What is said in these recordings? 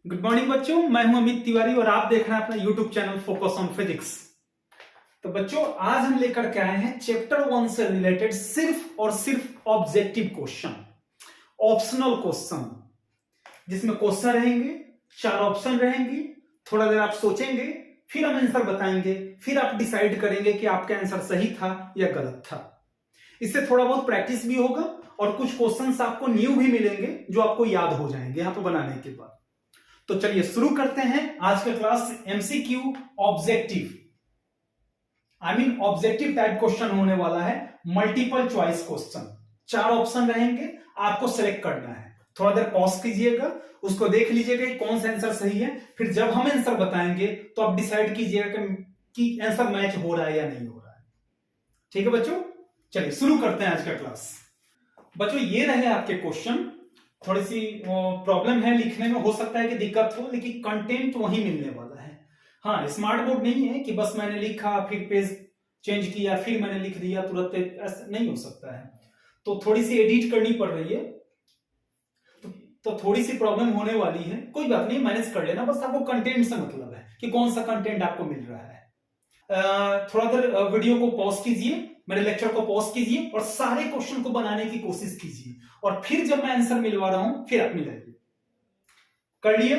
Good morning बच्चों, मैं हूं अमित तिवारी और आप देख रहे हैं अपना YouTube channel focus on physics. तो बच्चों आज हम लेकर के आए हैं चैप्टर 1 से रिलेटेड सिर्फ और सिर्फ ऑब्जेक्टिव क्वेश्चन, ऑप्शनल क्वेश्चन, जिसमें क्वेश्चन रहेंगे, 4 ऑप्शन रहेंगे। थोड़ा देर आप सोचेंगे, फिर हम आंसर बताएंगे, फिर आप डिसाइड करेंगे कि आपका आंसर सही था या गलत था। इससे थोड़ा बहुत प्रैक्टिस भी होगा और कुछ क्वेश्चंस आपको न्यू भी मिलेंगे जो आपको याद हो जाएंगे यहां पर बनाने के बाद। तो चलिए शुरू करते हैं आज का class. MCQ objective objective type question होने वाला है, मल्टीपल चॉइस क्वेश्चन। 4 ऑप्शन रहेंगे, आपको सेलेक्ट करना है। थोड़ा देर पॉज कीजिएगा, उसको देख लीजिएगा कि कौन सा आंसर सही है। फिर जब हम आंसर बताएंगे तो आप डिसाइड कीजिएगा कि आंसर मैच हो रहा है या नहीं हो रहा है। ठीक है बच्चों, चलिए शुरू करते हैं आज का क्लास। बच्चों ये रहे आपके क्वेश्चन। थोड़ी सी प्रॉब्लम है लिखने में, हो सकता है कि दिक्कत हो, लेकिन कंटेंट वही मिलने वाला है। हाँ, स्मार्ट बोर्ड नहीं है कि बस मैंने लिखा फिर पेज चेंज किया फिर मैंने लिख दिया तुरंत, ऐसा नहीं हो सकता है। तो थोड़ी सी एडिट करनी पड़ रही है, तो थोड़ी सी प्रॉब्लम होने वाली है। कोई बात नहीं, मैनेज कर लेना, बस आपको कंटेंट से मतलब है कि कौन सा कंटेंट आपको मिल रहा है। थोड़ा देर वीडियो को पॉज कीजिए, मेरे लेक्चर को पॉज कीजिए और सारे क्वेश्चन को बनाने की कोशिश कीजिए, और फिर जब मैं आंसर मिलवा रहा हूं फिर आप मिलाइए। कर लिए?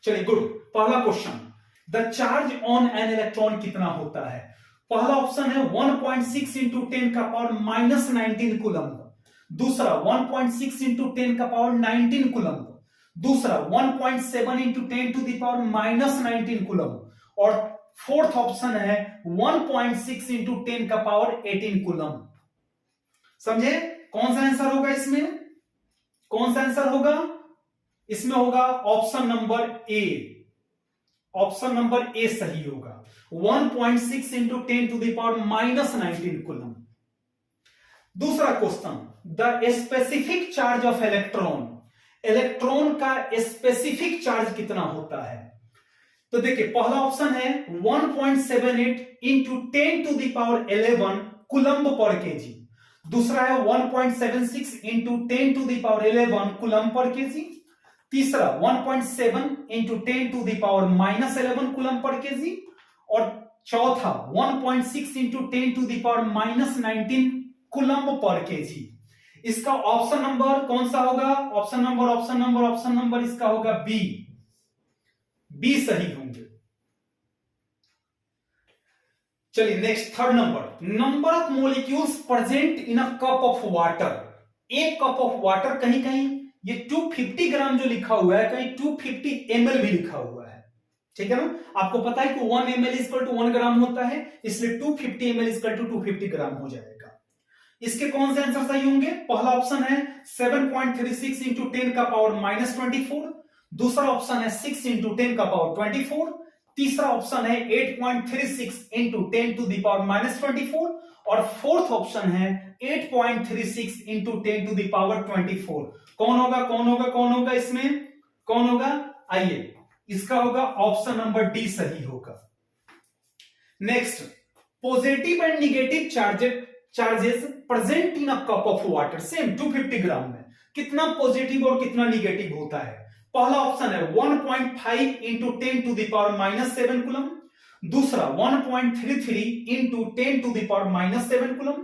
चलिए गुड। पहला question, the charge on an electron कितना होता है? पहला ऑप्शन है 1.6 इंटू 10 का पावर माइनस 19 कूलम। दूसरा 1.6 इंटू 10 का पावर 19 कूलम। दूसरा 1.7 into 10 to the power minus 19 coulomb. और फोर्थ ऑप्शन है 1.6 इंटू 10 का पावर 18 कूलम। समझे? कौन सा आंसर होगा इसमें? कौन सा आंसर होगा इसमें? होगा option number A. Option number A सही होगा, 1.6 into 10 to the power minus 19 coulomb. दूसरा question, the specific charge of electron. Electron का स्पेसिफिक चार्ज कितना होता है? तो देखिए पहला ऑप्शन है 1.78 into 10 to the power 11 coulomb per KG. दूसरा है 1.76 into 10 to the power 11 coulomb per KG. तीसरा 1.7 into 10 to the power minus 11 coulomb per KG. और चौथा 1.6 into 10 to the power minus 19 coulomb per KG. इसका option नंबर कौन सा होगा? ऑप्शन नंबर इसका होगा बी सही होंगे। चलिए next, third number of molecules present in a cup of water. एक कप ऑफ वाटर, कहीं कहीं ये 250 ग्राम जो लिखा हुआ है, कहीं 250 ml भी लिखा हुआ है। ठीक है ना? आपको पता है कि 1 ml इक्वल टू 1 ग्राम होता है, इसलिए 250 ml इक्वल टू 250 ग्राम हो जाएगा। इसके कौन से आंसर सही होंगे? पहला ऑप्शन है 7.36 इंटू 10 का पावर माइनस 24। दूसरा ऑप्शन है 6 इंटू 10 का पावर 24। तीसरा ऑप्शन है 8.36 into 10 to the power minus 24। और फोर्थ ऑप्शन है 8.36 इंटू 10 टू द पावर 24। कौन होगा इसमें? कौन होगा? आइए, इसका होगा ऑप्शन नंबर डी सही होगा। Next, positive and negative charges present in a cup of water. Same 250 ग्राम में कितना पॉजिटिव और कितना निगेटिव होता है? पहला ऑप्शन है 1.5 into 10 to the power minus 7 coulomb. दूसरा 1.33 into 10 to the power minus 7 coulomb.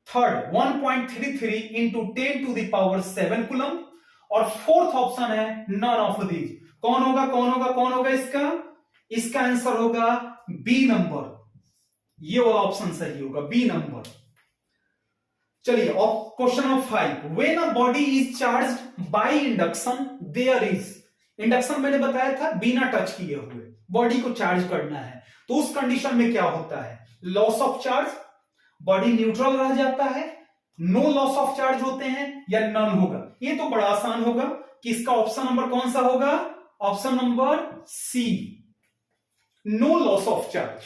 Third 1.33 into 10 to the power 7 coulomb. और फोर्थ ऑप्शन है नन ऑफ दीज। कौन होगा इसका आंसर होगा बी नंबर। ये वाला ऑप्शन सही होगा, बी नंबर। चलिए question number 5, when a body is charged by induction there is. Induction मैंने बताया था बिना टच किए हुए बॉडी को चार्ज करना है, तो उस कंडीशन में क्या होता है? Loss of charge, body neutral रह जाता है, नो लॉस ऑफ चार्ज होते हैं, या नन होगा। ये तो बड़ा आसान होगा कि इसका ऑप्शन नंबर कौन सा होगा? Option number C, no loss of charge.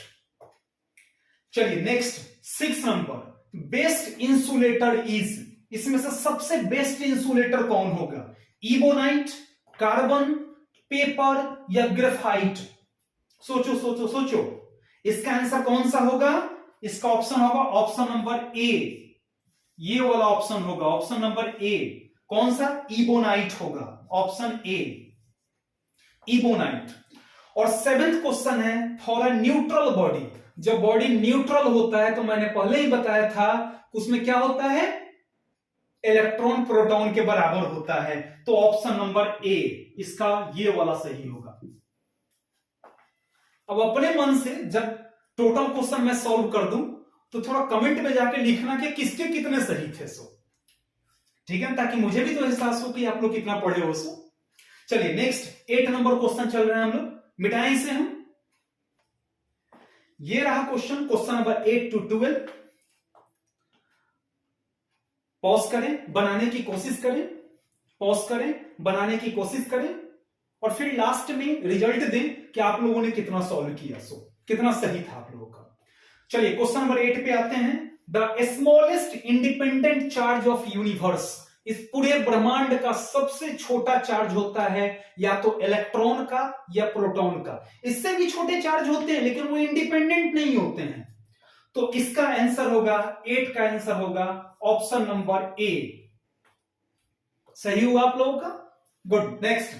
चलिए next, 6 number, best insulator is. इसमें से सबसे बेस्ट इंसुलेटर कौन होगा? इबोनाइट, कार्बन, पेपर या ग्रेफाइट? सोचो इसका आंसर कौन सा होगा? इसका ऑप्शन होगा ऑप्शन नंबर ए। ये वाला ऑप्शन होगा, ऑप्शन नंबर ए। कौन सा? इबोनाइट होगा, ऑप्शन ए। इबोनाइट। और 7th क्वेश्चन है फॉर अ न्यूट्रल बॉडी। जब बॉडी न्यूट्रल होता है तो मैंने पहले ही बताया था उसमें क्या होता है, इलेक्ट्रॉन प्रोटॉन के बराबर होता है। तो ऑप्शन नंबर ए इसका ये वाला सही होगा। अब अपने मन से जब टोटल क्वेश्चन मैं सॉल्व कर दूं तो थोड़ा कमेंट में जाके लिखना कि किसके कितने सही थे। सो ठीक है, ताकि मुझे भी तो एहसास हो कि आप लोग कितना पढ़े हो। सो चलिए नेक्स्ट 8 नंबर क्वेश्चन चल रहे हैं हम लोग, मिटाएं इसे हम। ये रहा question, question number 8 to 12। Pause करें, बनाने की कोशिश करें, पॉज करें, बनाने की कोशिश करें और फिर लास्ट में रिजल्ट दें कि आप लोगों ने कितना सॉल्व किया, सो कितना सही था आप लोगों का। चलिए क्वेश्चन नंबर 8 पे आते हैं। The smallest independent charge of universe, इस पूरे ब्रह्मांड का सबसे छोटा चार्ज होता है या तो इलेक्ट्रॉन का या प्रोटॉन का। इससे भी छोटे चार्ज होते हैं लेकिन वो इंडिपेंडेंट नहीं होते हैं। तो इसका आंसर होगा, 8 का आंसर होगा ऑप्शन नंबर ए। सही हुआ आप लोगों का, good. Next,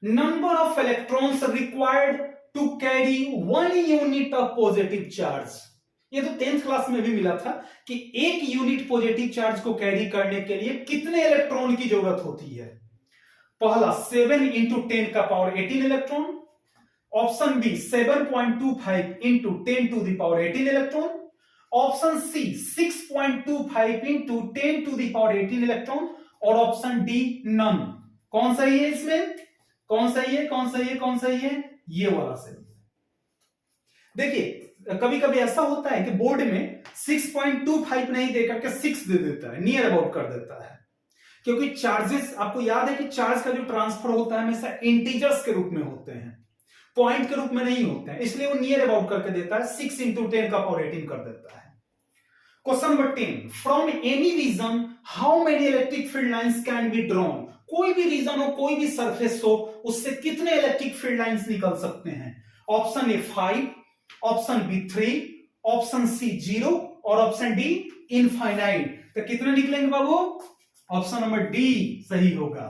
number of electrons required to carry 1 unit of positive charge. ये तो 10th क्लास में भी मिला था कि 1 यूनिट पॉजिटिव चार्ज को कैरी करने के लिए कितने इलेक्ट्रॉन की जरूरत होती है। पहला 7 इंटू 10 का power 18 electron, option B 7.25 into 10 to the power 18 electron, option C 6.25 into 10 to the power 18 electron और ऑप्शन डी नन। कौन सही है इसमें, कौन सही है, कौन सही है, कौन सही है, ये वाला सही है। देखिए कभी कभी ऐसा होता है कि बोर्ड में 6.25 नहीं देकर के 6 दे देता है, नियर अबाउट कर देता है, क्योंकि चार्जेस, आपको याद है कि चार्ज का जो ट्रांसफर होता है हमेशा इंटीजर्स के रूप में होते हैं, पॉइंट के रूप में नहीं होते हैं, इसलिए वो नियर अबाउट करके देता है, 6 इंटू 10 का पावर 18 कर देता है। Question number 10, from any region how many electric field lines can be drawn. कोई भी रीजन हो, कोई भी सरफेस हो, उससे कितने इलेक्ट्रिक फील्ड लाइंस निकल सकते हैं। Option A 5, option B 3, option C 0 और ऑप्शन डी इनफाइनाइट। तो कितने निकलेंगे बाबू, ऑप्शन नंबर डी सही होगा,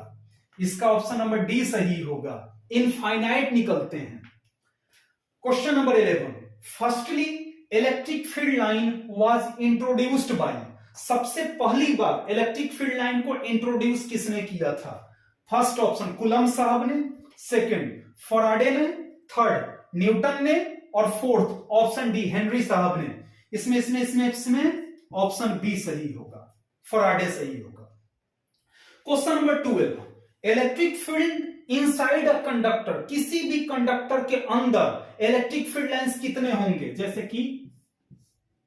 इसका ऑप्शन नंबर डी सही होगा, इनफाइनाइट निकलते हैं। Question number 11, firstly electric field line was introduced by. सबसे पहली बार इलेक्ट्रिक फील्ड लाइन को इंट्रोड्यूस किसने किया था। फर्स्ट ऑप्शन कूलम्ब साहब ने, सेकंड फराडे ने, थर्ड न्यूटन ने और फोर्थ ऑप्शन डी हेनरी साहब ने। इसमें ऑप्शन बी सही होगा, फराडे सही होगा। Question number 12, electric field inside a conductor, किसी भी कंडक्टर के अंदर इलेक्ट्रिक फील्ड लाइंस कितने होंगे। जैसे कि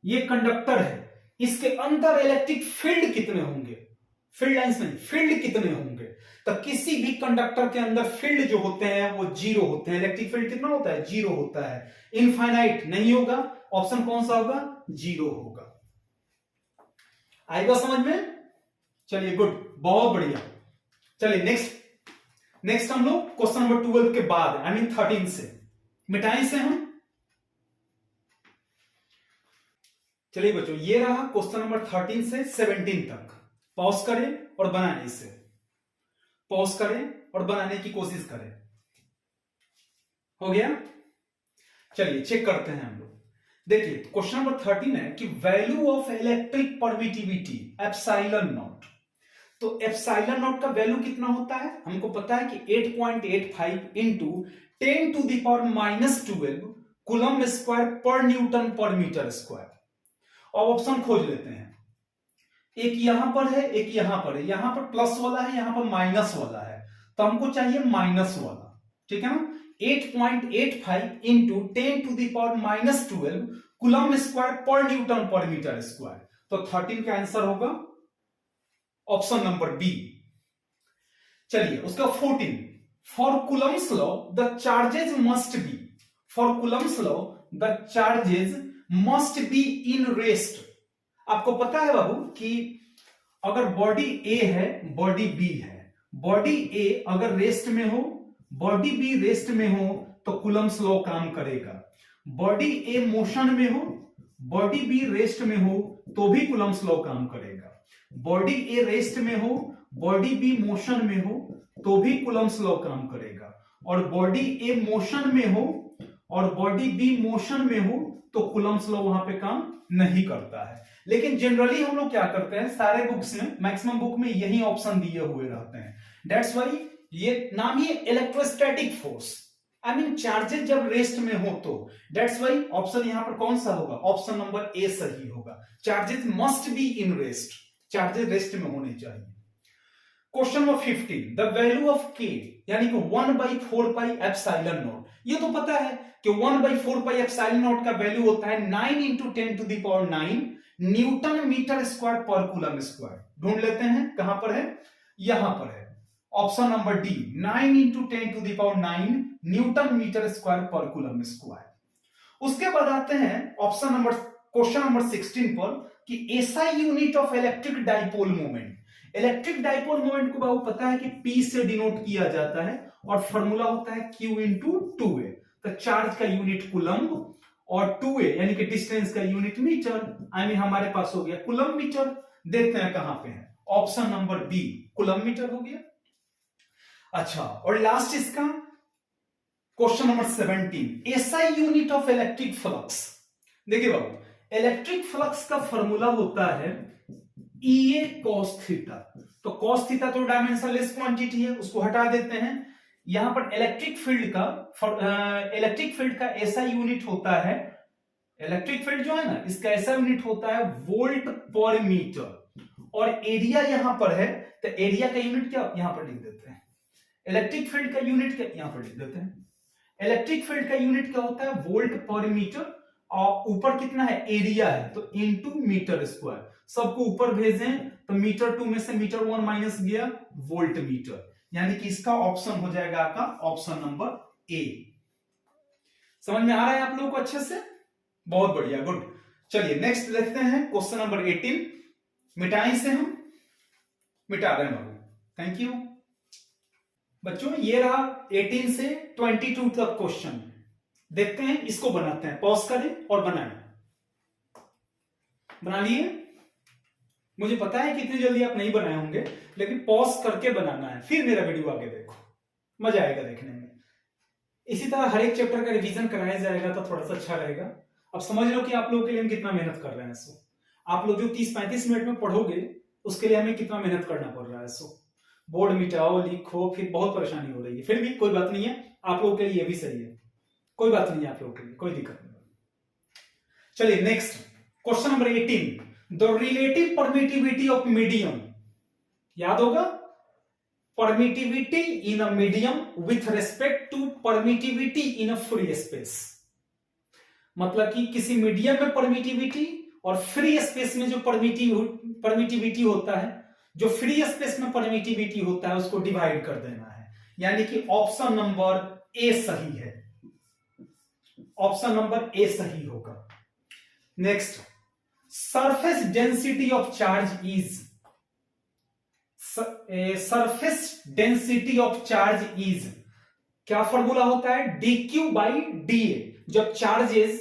ये कंडक्टर है, इसके अंदर इलेक्ट्रिक फील्ड कितने होंगे, फील्ड लाइंस नहीं, फील्ड कितने होंगे। तो किसी भी कंडक्टर के अंदर फील्ड जो होते हैं वो 0 होते हैं। इलेक्ट्रिक फील्ड कितना होता है, 0 होता है। इनफाइनाइट नहीं होगा, ऑप्शन कौन सा होगा, 0 होगा। आएगा समझ में, चलिए गुड, बहुत बढ़िया। चलिए नेक्स्ट हम लोग क्वेश्चन नंबर 12 के बाद आई मीन 13 से मिटाएं से हम। चलिए बच्चों, ये रहा क्वेश्चन नंबर 13 से 17 तक। पॉज करें और बनाने से, पॉज करें और बनाने की कोशिश करें। हो गया, चलिए चेक करते हैं हम लोग। देखिए क्वेश्चन नंबर 13 है कि value of electric permittivity epsilon naught. तो एप्सिलॉन नॉट का वैल्यू कितना होता है, हमको पता है कि 8.85 into 10 to the power -12 coulomb square per newton per metre square. और ऑप्शन खोज लेते हैं, एक यहां पर है, एक यहां पर है, यहां पर प्लस वाला है, यहां पर माइनस वाला है, तो हमको चाहिए माइनस वाला, ठीक है ना। 8.85 into 10 to the power -12 coulomb square per newton per metre square. तो 13 का आंसर होगा ऑप्शन नंबर बी। चलिए उसका 14, for Coulomb's law the charges must be, for Coulomb's law the charges must be in rest. आपको पता है बाबू कि अगर बॉडी ए है, बॉडी बी है, बॉडी ए अगर रेस्ट में हो, बॉडी बी रेस्ट में हो तो कूलम्ब्स लॉ काम करेगा। बॉडी ए मोशन में हो, बॉडी बी रेस्ट में हो तो भी कूलम्ब्स लॉ काम करेगा। बॉडी ए रेस्ट में हो, बॉडी बी मोशन में हो तो भी कूलम्ब्स लॉ काम करेगा। और बॉडी ए मोशन में हो और बॉडी बी मोशन में हो तो कूलम्स लॉ वहां पे काम नहीं करता है। लेकिन जनरली हम लोग क्या करते हैं, सारे बुक्स में, मैक्सिमम बुक में यही ऑप्शन दिए हुए रहते हैं। दैट्स वाई ये नाम ही electrostatic force, I mean charges जब रेस्ट में हो तो। दैट्स वाई ऑप्शन यहां पर कौन सा होगा, ऑप्शन नंबर ए सही होगा। Charges must be in rest, charges rest में होने चाहिए। Question number 15, the value of के यानी कि 1/4πε0। ये तो पता है कि 1/4πε0 का वैल्यू होता है 9 × 10⁹ newton metre square per coulomb square. ढूंढ लेते हैं कहां पर है, यहां पर है, option number D 9 × 10⁹ newton metre square per coulomb square. उसके बाद आते हैं ऑप्शन नंबर, क्वेश्चन नंबर 16 पर कि SI unit of electric dipole moment. Electric dipole moment को बाबू पता है कि P से डिनोट किया जाता है और फॉर्मूला होता है Q × 2a। तो चार्ज का यूनिट कूलम्ब और 2a यानी कि डिस्टेंस का यूनिट मीटर, आई मीन हमारे पास हो गया कूलम्ब मीटर। देखते हैं कहां पे है, option number B coulomb metre हो गया। अच्छा, और लास्ट इसका question number 17, SI unit of electric flux. देखिए बाबू, इलेक्ट्रिक फ्लक्स का फॉर्मूला होता है EA cos थीटा। तो cos थीटा तो डायमेंशनलेस क्वांटिटी है, उसको हटा देते हैं। यहां पर इलेक्ट्रिक फील्ड का ऐसा यूनिट होता है, इलेक्ट्रिक फील्ड जो है ना, इसका ऐसा यूनिट होता है वोल्ट पर मीटर। और एरिया यहां पर है, तो एरिया का यूनिट क्या यहां पर लिख देते हैं, इलेक्ट्रिक फील्ड का यूनिट क्या यहां पर लिख देते हैं। इलेक्ट्रिक फील्ड का यूनिट क्या होता है, वोल्ट पर मीटर, और ऊपर कितना है, एरिया है, तो इनटू मीटर स्क्वायर। सबको ऊपर भेजें तो मीटर 2 में से मीटर 1 माइनस गया, वोल्ट मीटर, यानी कि इसका ऑप्शन हो जाएगा आपका ऑप्शन नंबर ए। समझ में आ रहा है आप लोगों को अच्छे से, बहुत बढ़िया, गुड। चलिए नेक्स्ट देखते हैं क्वेश्चन नंबर 18। मिटाएं से हम मिटा रहे हैं बाबू, थैंक यू बच्चों। ये रहा 18 से 22 तक क्वेश्चन। देखते हैं, इसको बनाते हैं, पॉज करें और बनाएं। बना लिए? मुझे पता है कि इतनी जल्दी आप नहीं बनाए होंगे, लेकिन पॉज करके बनाना है, फिर मेरा वीडियो आगे देखो, मजा आएगा देखने में। इसी तरह हर एक चैप्टर का रिवीजन कराया जाएगा तो थोड़ा सा अच्छा रहेगा। अब समझ लो कि आप लोगों के लिए हम कितना मेहनत कर रहे हैं। सो आप लोग जो 30-35 मिनट में पढ़ोगे उसके लिए हमें कितना मेहनत करना पड़ रहा है। सो बोर्ड मिटाओ, लिखो, फिर बहुत परेशानी हो रही है। फिर भी कोई बात नहीं है, आप लोगों के लिए ये भी सही है, कोई बात नहीं है, आप लोगों के लिए कोई दिक्कत नहीं। चलिए next question number 18, the relative permittivity of medium. याद होगा, permittivity in a medium with respect to permittivity in a free space. मतलब कि किसी मीडियम में परमिटिविटी और फ्री स्पेस में जो परमिटिविटी होता है, जो फ्री स्पेस में परमिटिविटी होता है उसको डिवाइड कर देना है, यानी कि ऑप्शन नंबर ए सही है, ऑप्शन नंबर ए सही होगा। Next, surface density of charge is, surface density of charge is, क्या फॉर्मूला होता है, dQ/dA। जब चार्जेस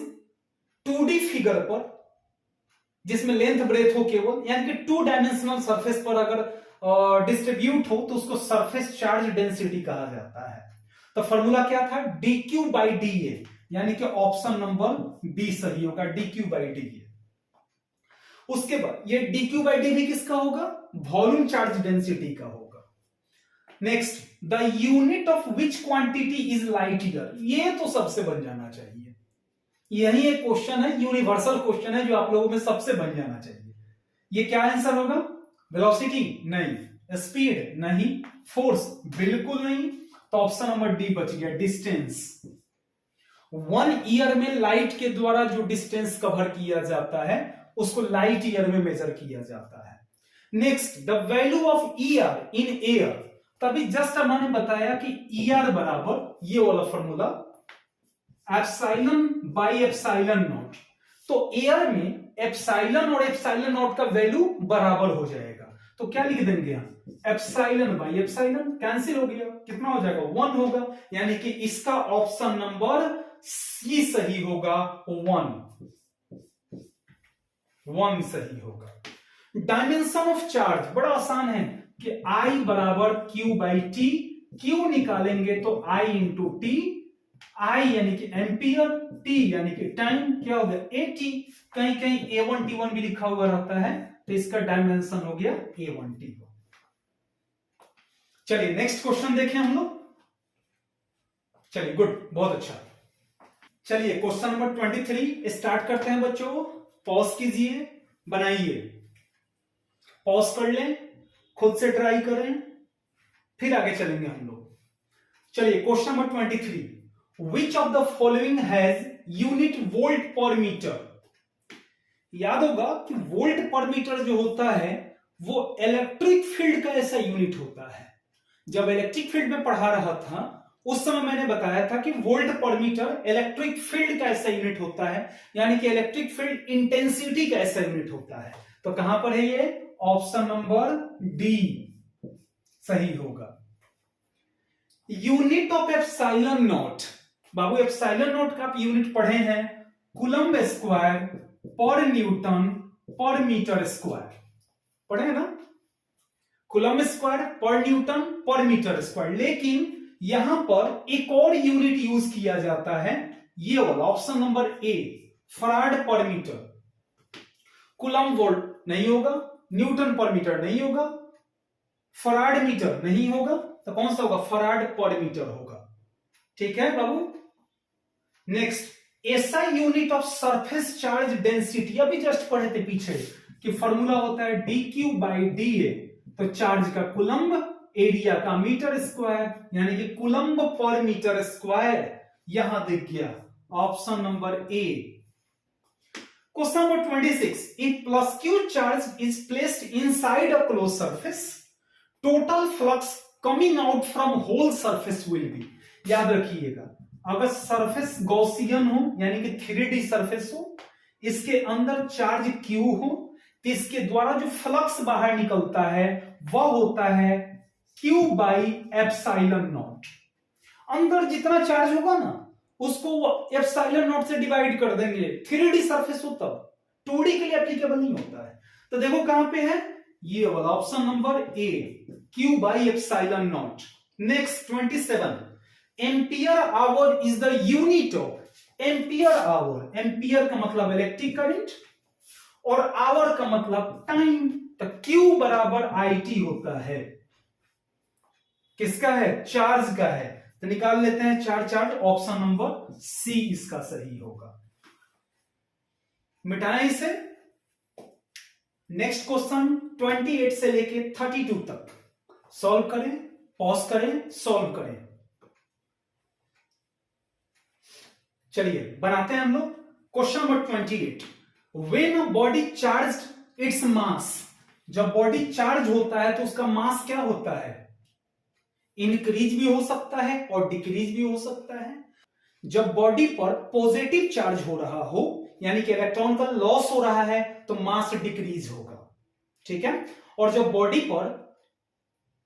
2D फिगर पर, जिसमें लेंथ ब्रेथ हो केवल, यानी कि 2 डायमेंशनल सरफेस पर अगर डिस्ट्रीब्यूट हो तो उसको सरफेस चार्ज डेंसिटी कहा जाता है। तो फॉर्मूला क्या था, dQ/dA, यानी कि ऑप्शन नंबर बी सही होगा, dQ/dA। उसके बाद ये dQ/dV किसका होगा, वॉल्यूम चार्ज डेंसिटी का होगा। Next, the unit of which quantity is light year. ये तो सबसे बन जाना चाहिए, यही एक क्वेश्चन है, यूनिवर्सल क्वेश्चन है जो आप लोगों में सबसे बन जाना चाहिए। ये क्या आंसर होगा, वेलोसिटी नहीं, स्पीड नहीं, फोर्स बिल्कुल नहीं, तो ऑप्शन नंबर डी बच गया, डिस्टेंस। 1 ईयर में लाइट के द्वारा जो डिस्टेंस कवर किया जाता है उसको लाइट ईयर में मेजर किया जाता है। Next, the value of year in air. तभी जस्ट मैंने बताया कि ईयर बराबर ये वाला फॉर्मूला ε/ε0। तो एयर में एप्सिलॉन और ε/ε0 का वैल्यू बराबर हो जाएगा, तो क्या लिख देंगे हम, ε/ε कैंसिल हो गया, कितना हो जाएगा, 1 होगा, यानी कि इसका ऑप्शन नंबर सी सही होगा, 1 सही होगा। डायमेंशन ऑफ चार्ज बड़ा आसान है कि I = Q/T Q निकालेंगे तो I इंटू टी, I यानी कि एम्पियर, T यानी कि टाइम, क्या हो गया AT। कहीं कहीं A1 T1 भी लिखा हुआ रहता है, तो इसका डायमेंशन हो गया A1 T1। चलिए नेक्स्ट क्वेश्चन देखें हम लोग। चलिए गुड, बहुत अच्छा। चलिए क्वेश्चन नंबर 23 स्टार्ट करते हैं बच्चों। पॉज कीजिए, बनाइए, पॉज कर लें, खुद से ट्राई करें, फिर आगे चलेंगे हम लोग। चलिए question number 23, which of the following has unit volt पर मीटर। याद होगा कि वोल्ट पर मीटर जो होता है वो इलेक्ट्रिक फील्ड का ऐसा यूनिट होता है। जब इलेक्ट्रिक फील्ड में पढ़ा रहा था उस समय मैंने बताया था कि वोल्ट पर मीटर इलेक्ट्रिक फील्ड का ऐसा यूनिट होता है, यानी कि इलेक्ट्रिक फील्ड इंटेंसिटी का ऐसा यूनिट होता है। तो कहां पर है ये? ऑप्शन नंबर डी सही होगा। Unit of epsilon not, Babu epsilon naught का आप यूनिट पढ़े हैं, coulomb square per newton per metre square, पढ़े हैं ना? Coulomb square per newton per metre square. लेकिन यहां पर एक और यूनिट यूज किया जाता है, ये वाला ऑप्शन नंबर ए, फराड पर मीटर। कूलम्ब वोल्ट नहीं होगा, न्यूटन पर मीटर नहीं होगा, फराड मीटर नहीं होगा, तो कौन सा होगा? फराड पर मीटर होगा। ठीक है बाबू। नेक्स्ट, ऐसा unit of surface charge density, अभी जस्ट पढ़े थे पीछे कि फॉर्मूला होता है dq बाई dA, तो चार्ज का कूलम्ब, एरिया का मीटर स्क्वायर, यानी कि कूलम्ब पर मीटर स्क्वायर यहां दिख गया, option number A. Question number 26, if plus Q charge is placed inside a close surface, total flux coming out from whole surface will be. याद रखिएगा, अगर surface Gaussian हो यानी कि 3D सरफेस हो, इसके अंदर चार्ज Q हो, तो इसके द्वारा जो फ्लक्स बाहर निकलता है वह होता है Q बाई एप्सिलॉन नॉट। अंदर जितना चार्ज होगा ना उसको एप्सिलॉन नॉट से डिवाइड कर देंगे, 3D सरफेस हो तब, 2D के लिए एप्लीकेबल नहीं होता है। तो देखो कहां पे है, ये वाला option number A, Q by epsilon not. Next 27, ampere hour is the unit of ampere hour. Ampere का मतलब इलेक्ट्रिक करंट और आवर का मतलब टाइम, तो Q बराबर IT होता है। किसका है? चार्ज का है। तो निकाल लेते हैं चार्ज, ऑप्शन नंबर सी इसका सही होगा। मिटाएं इसे। नेक्स्ट क्वेश्चन 28 से लेके 32 तक सॉल्व करें, पॉज करें, सॉल्व करें। चलिए बनाते हैं हम लोग। Question number 28, when a body charged its mass. जब बॉडी चार्ज होता है तो उसका मास क्या होता है? इंक्रीज भी हो सकता है और डिक्रीज भी हो सकता है। जब बॉडी पर पॉजिटिव चार्ज हो रहा हो यानी कि इलेक्ट्रॉन का लॉस हो रहा है तो मास डिक्रीज होगा, ठीक है। और जब बॉडी पर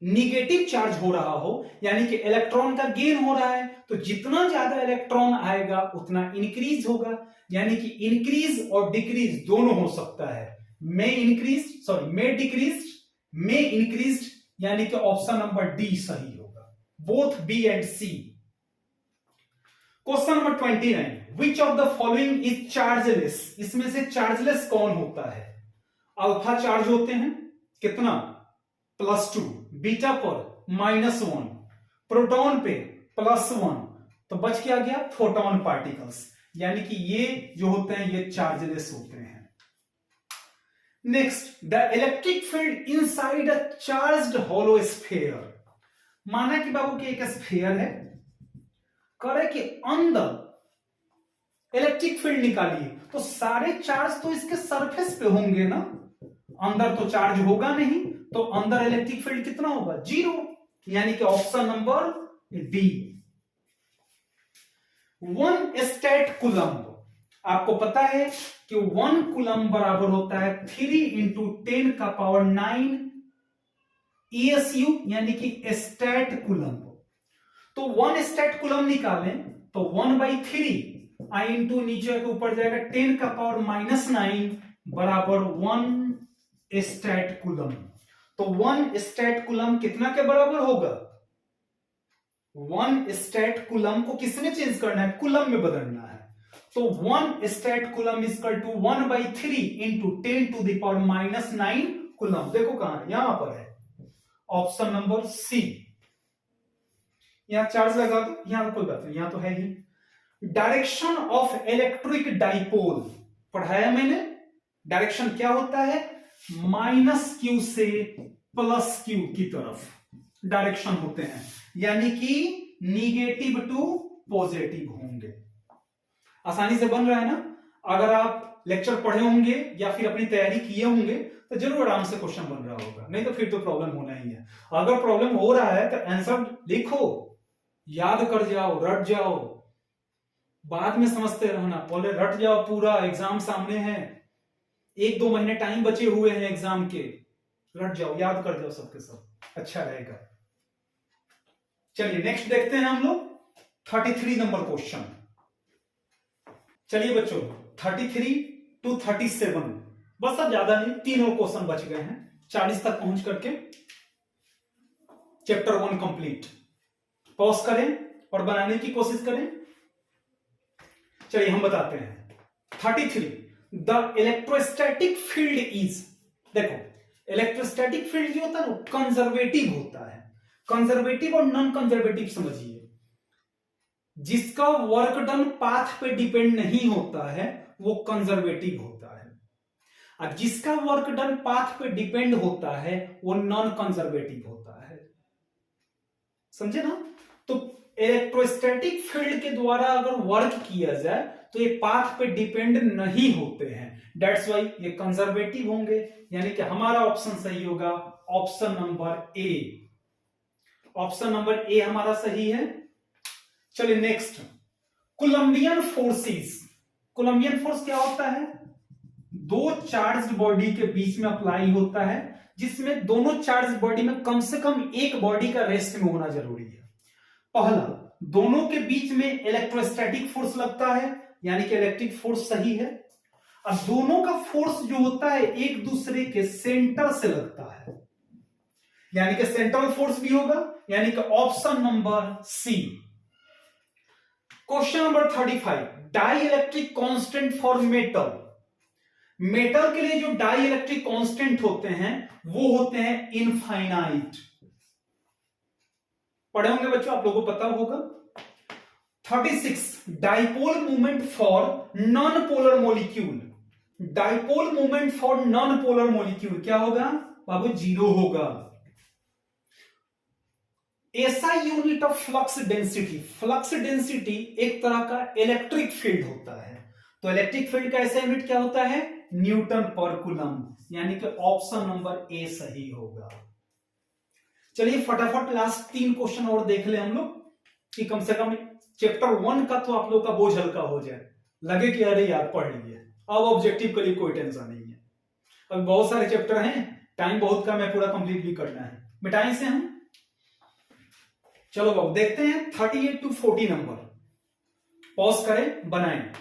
निगेटिव चार्ज हो रहा हो यानी कि इलेक्ट्रॉन का गेन हो रहा है तो जितना ज्यादा इलेक्ट्रॉन आएगा उतना इंक्रीज होगा, यानी कि इंक्रीज और डिक्रीज दोनों हो सकता है। मे इंक्रीज यानी कि ऑप्शन नंबर डी सही होगा, both B and C. Question number 29, which of the following is chargeless. इसमें से चार्जलेस कौन होता है? अल्फा चार्ज होते हैं, कितना? +2, बीटा पर -1, प्रोटॉन पे +1, तो बच क्या गया? फोटोन पार्टिकल्स, यानी कि ये जो होते हैं ये चार्जलेस होते हैं। Next, the electric field inside a charged hollow sphere. माना कि बाबू की एक स्फीयर है, करे कि अंदर इलेक्ट्रिक फील्ड निकालिए, तो सारे चार्ज तो इसके सरफेस पे होंगे ना, अंदर तो चार्ज होगा नहीं, तो अंदर इलेक्ट्रिक फील्ड कितना होगा? 0, यानी कि option number D. 1 state coulomb, आपको पता है कि 1 कूलम्ब बराबर होता है 3 × 10⁹ ESU, यानी कि स्टेट कूलम्ब। तो 1 स्टेट कूलम्ब निकालें तो 1/3 I इंटू नीचे के ऊपर जाएगा 10⁻⁹ बराबर 1 स्टेट कूलम्ब। तो 1 स्टेट कूलम्ब कितना के बराबर होगा? 1 स्टेट कूलम को किसने चेंज करना है, कूलम में बदलना है। तो 1 statcoulomb is equal to 1/3 into 10⁻⁹ coulomb. देखो कहां है, यहां पर है, ऑप्शन नंबर सी। यहां चार्ज लगा दो, यहां कोई बात नहीं, यहां तो है ही। डायरेक्शन ऑफ इलेक्ट्रिक डाइपोल पढ़ाया मैंने। डायरेक्शन क्या होता है, -q से +q की तरफ डायरेक्शन होते हैं, यानी कि निगेटिव टू पॉजिटिव होंगे। आसानी से बन रहा है ना। अगर आप लेक्चर पढ़े होंगे या फिर अपनी तैयारी किए होंगे तो जरूर आराम से क्वेश्चन बन रहा होगा, नहीं तो फिर तो प्रॉब्लम होना ही है। अगर प्रॉब्लम हो रहा है तो आंसर लिखो, याद कर जाओ, रट जाओ, बाद में समझते रहना, पहले रट जाओ पूरा। एग्जाम सामने है, 1-2 महीने टाइम बचे हुए हैं एग्जाम के, रट जाओ, याद कर जाओ सबके सब, अच्छा रहेगा। चलिए नेक्स्ट देखते हैं हम लोग 33 नंबर क्वेश्चन। चलिए बच्चों 33 to 37, बस अब ज्यादा नहीं, 3 और क्वेश्चन बच गए हैं, 40 तक पहुंच करके चैप्टर 1 कंप्लीट। पॉज करें और बनाने की कोशिश करें। चलिए हम बताते हैं 33, द इलेक्ट्रोस्टैटिक फील्ड इज, देखो इलेक्ट्रोस्टैटिक फील्ड जो होता है ना कंजर्वेटिव होता है। कंजर्वेटिव और नॉन कंजर्वेटिव समझिए। जिसका वर्क डन पाथ पे डिपेंड नहीं होता है वो कंजर्वेटिव होता है, और जिसका वर्क डन पाथ पे डिपेंड होता है वो नॉन कंजर्वेटिव होता है। समझे ना। तो इलेक्ट्रोस्टैटिक फील्ड के द्वारा अगर वर्क किया जाए तो ये पाथ पे डिपेंड नहीं होते हैं, दैट्स वाई ये कंजर्वेटिव होंगे, यानी कि हमारा ऑप्शन सही होगा option number A. Option number A हमारा सही है। चलिए next, coulombian forces. Coulombian force क्या होता है, 2 चार्ज्ड बॉडी के बीच में अप्लाई होता है, जिसमें दोनों चार्ज बॉडी में कम से कम एक बॉडी का रेस्ट में होना जरूरी है। पहला, दोनों के बीच में इलेक्ट्रोस्टैटिक फोर्स लगता है, यानी कि इलेक्ट्रिक फोर्स सही है। अब दोनों का फोर्स जो होता है एक दूसरे के सेंटर से लगता है, यानी कि सेंट्रल फोर्स भी होगा, यानी कि option number C. Question number 35, dielectric constant for metal. Metal के लिए जो डाई इलेक्ट्रिक कांस्टेंट होते हैं वो होते हैं इनफाइनाइट। पढ़े होंगे बच्चों, आप लोगों को पता होगा। 36, dipole movement for non polar molecule. Dipole movement for non polar molecule क्या होगा बाबू, 0 होगा। ऐसा unit of flux density, flux density एक तरह का इलेक्ट्रिक फील्ड होता है, तो इलेक्ट्रिक फील्ड का ऐसा यूनिट क्या होता है, न्यूटन पर कूलम, यानी कि ऑप्शन नंबर ए सही होगा। चलिए फटाफट लास्ट 3 क्वेश्चन और देख ले हम लोग, कि कम से कम चैप्टर 1 का तो आप लोग का बोझ हल्का हो जाए, लगे कि अरे यार पढ़ लिए, अब ऑब्जेक्टिव के लिए कोई टेंशन नहीं है। अब बहुत सारे चैप्टर हैं, टाइम बहुत कम है, पूरा कंप्लीट भी करना है, मिटाएं से हम। चलो बाबू देखते हैं 38 to 40 नंबर, पॉज करें बनाएं।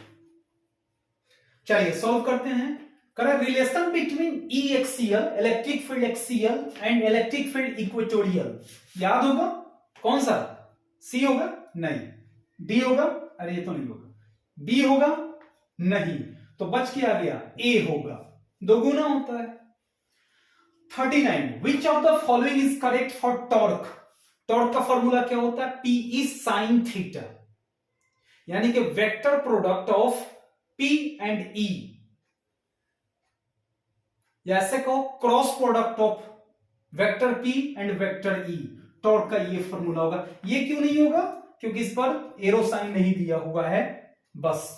चलिए सॉल्व करते हैं। करें relation between E axial, electric field axial and electric field equatorial. याद होगा कौन सा, सी होगा नहीं, डी होगा, अरे ये तो नहीं होगा, बी होगा नहीं, तो बच क्या गया, ए होगा, दोगुना होता है। 39, which of the following is correct for torque. Torque का फॉर्मूला क्या होता है, पी ई साइन थीटा, यानी कि vector product of P and E, या ऐसे कहो cross product of vector P and vector E. Torque का ये फॉर्मूला होगा। ये क्यों नहीं होगा, क्योंकि इस पर एरो साइन नहीं दिया हुआ है, बस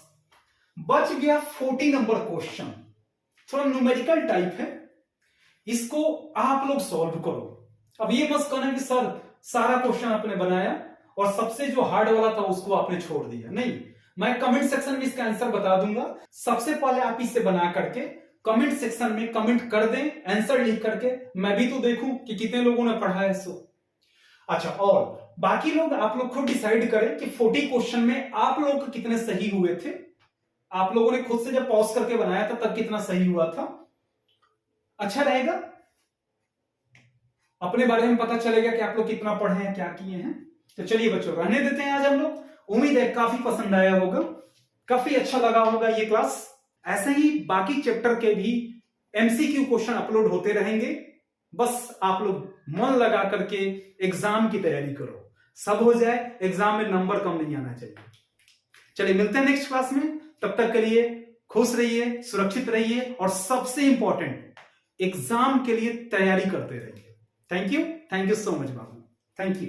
बच गया 40 नंबर क्वेश्चन। थोड़ा न्यूमेरिकल टाइप है, इसको आप लोग सॉल्व करो। अब ये मत कहना कि सर सारा क्वेश्चन आपने बनाया और सबसे जो हार्ड वाला था उसको आपने छोड़ दिया, नहीं, मैं कमेंट सेक्शन में इसका आंसर बता दूंगा। सबसे पहले आप इसे बना करके कमेंट सेक्शन में कमेंट कर दें, आंसर लिख करके, मैं भी तो देखूं कि कितने लोगों ने पढ़ा है इसको। अच्छा, और बाकी लोग आप लोग खुद डिसाइड करें कि 40 क्वेश्चन में आप लोग कितने सही हुए थे। आप लोगों ने खुद से जब पॉज करके बनाया था तब कितना सही हुआ था, अच्छा रहेगा, अपने बारे में पता चलेगा कि आप लोग कितना पढ़े हैं, क्या किए हैं। तो चलिए बच्चों रहने देते हैं आज हम लोग। उम्मीद है काफी पसंद आया होगा, काफी अच्छा लगा होगा ये क्लास। ऐसे ही बाकी चैप्टर के भी एमसीक्यू क्वेश्चन अपलोड होते रहेंगे। बस आप लोग मन लगा करके एग्जाम की तैयारी करो, सब हो जाए, एग्जाम में नंबर कम नहीं आना चाहिए। चलिए मिलते हैं नेक्स्ट क्लास में, तब तक के लिए खुश रहिए, सुरक्षित रहिए और सबसे इंपॉर्टेंट एग्जाम के लिए तैयारी करते रहिए। Thank you so much Babu, thank you.